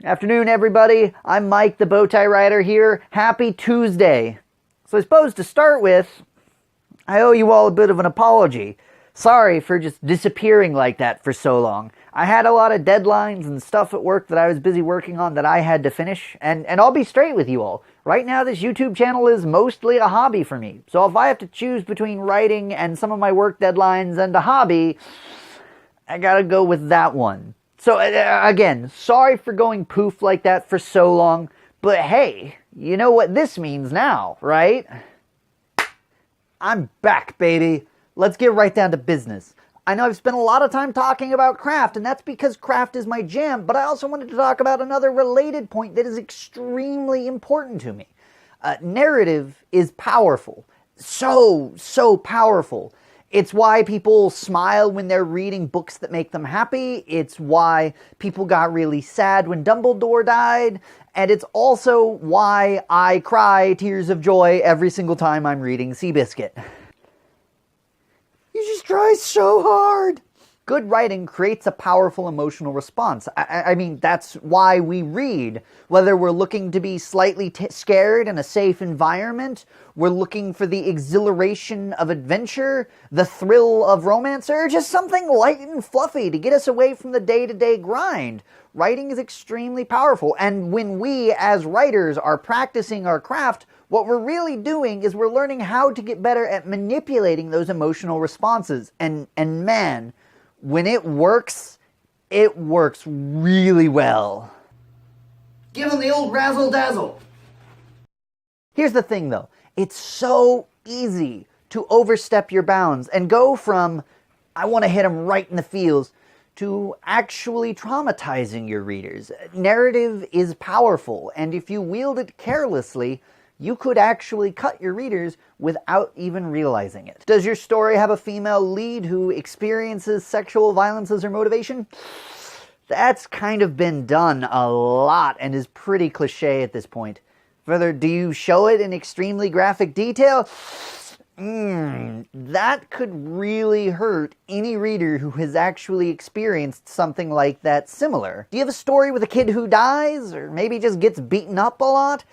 Afternoon, everybody. I'm Mike, the Bowtie Rider here. Happy Tuesday. So I suppose to start with, I owe you all a bit of an apology. Sorry for just disappearing like that for so long. I had a lot of deadlines and stuff at work that I was busy working on that I had to finish, and I'll be straight with you all. Right now, this YouTube channel is mostly a hobby for me. So if I have to choose between writing and some of my work deadlines and a hobby, I gotta go with that one. So again, sorry for going poof like that for so long, but hey, you know what this means now, right? I'm back, baby. Let's get right down to business. I know I've spent a lot of time talking about craft, and that's because craft is my jam, but I also wanted to talk about another related point that is extremely important to me. Narrative is powerful. So powerful. It's why people smile when they're reading books that make them happy. It's why people got really sad when Dumbledore died. And it's also why I cry tears of joy every single time I'm reading Seabiscuit. You just try so hard. Good writing creates a powerful emotional response. I mean, that's why we read. Whether we're looking to be slightly scared in a safe environment, we're looking for the exhilaration of adventure, the thrill of romance, or just something light and fluffy to get us away from the day-to-day grind. Writing is extremely powerful, and when we, as writers, are practicing our craft, what we're really doing is we're learning how to get better at manipulating those emotional responses. And man, when it works really well. Give him the old razzle-dazzle. Here's the thing, though. It's so easy to overstep your bounds and go from, I want to hit him right in the feels, to actually traumatizing your readers. Narrative is powerful, and if you wield it carelessly, you could actually cut your readers without even realizing it. Does your story have a female lead who experiences sexual violences or motivation? That's kind of been done a lot and is pretty cliche at this point. Further, do you show it in extremely graphic detail? That could really hurt any reader who has actually experienced something like that similar. Do you have a story with a kid who dies, or maybe just gets beaten up a lot?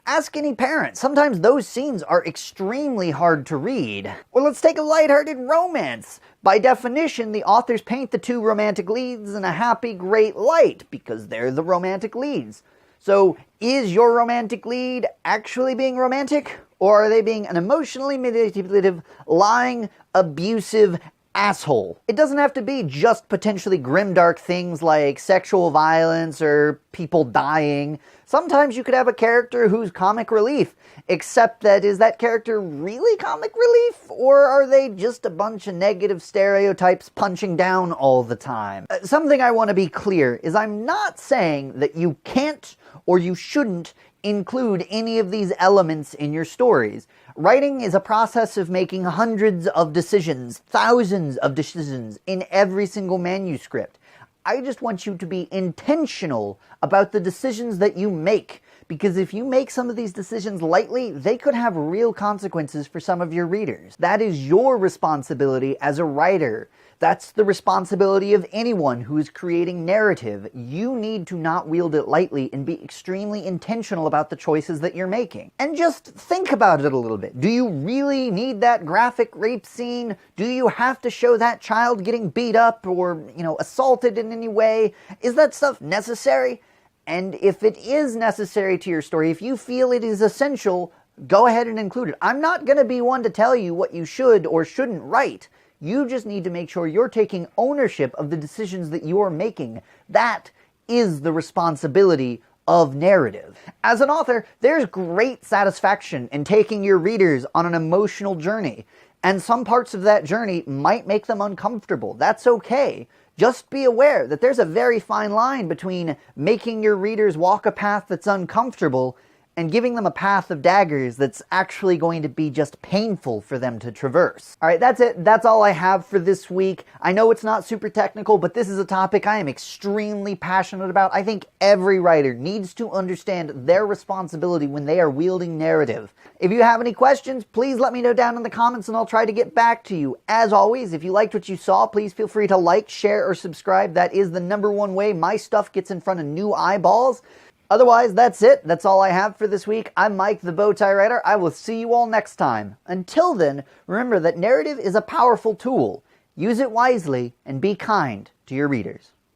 Ask any parent. Sometimes those scenes are extremely hard to read. Or let's take a lighthearted romance. By definition, the authors paint the two romantic leads in a happy, great light because they're the romantic leads. So, is your romantic lead actually being romantic? Or are they being an emotionally manipulative, lying, abusive asshole? It doesn't have to be just potentially grimdark things like sexual violence or people dying. Sometimes you could have a character who's comic relief, except that is that character really comic relief? Or are they just a bunch of negative stereotypes punching down all the time? Something I want to be clear is I'm not saying that you can't or you shouldn't include any of these elements in your stories. Writing is a process of making hundreds of decisions, thousands of decisions in every single manuscript. I just want you to be intentional about the decisions that you make, because if you make some of these decisions lightly, they could have real consequences for some of your readers. That is your responsibility as a writer. That's the responsibility of anyone who is creating narrative. You need to not wield it lightly and be extremely intentional about the choices that you're making. And just think about it a little bit. Do you really need that graphic rape scene? Do you have to show that child getting beat up or, assaulted in any way? Is that stuff necessary? And if it is necessary to your story, if you feel it is essential, go ahead and include it. I'm not going to be one to tell you what you should or shouldn't write. You just need to make sure you're taking ownership of the decisions that you're making. That is the responsibility of narrative. As an author, there's great satisfaction in taking your readers on an emotional journey, and some parts of that journey might make them uncomfortable. That's okay. Just be aware that there's a very fine line between making your readers walk a path that's uncomfortable and giving them a path of daggers that's actually going to be just painful for them to traverse. Alright, that's it. That's all I have for this week. I know it's not super technical, but this is a topic I am extremely passionate about. I think every writer needs to understand their responsibility when they are wielding narrative. If you have any questions, please let me know down in the comments and I'll try to get back to you. As always, if you liked what you saw, please feel free to like, share, or subscribe. That is the #1 way my stuff gets in front of new eyeballs. Otherwise, that's it. That's all I have for this week. I'm Mike, the Bowtie Writer. I will see you all next time. Until then, remember that narrative is a powerful tool. Use it wisely and be kind to your readers.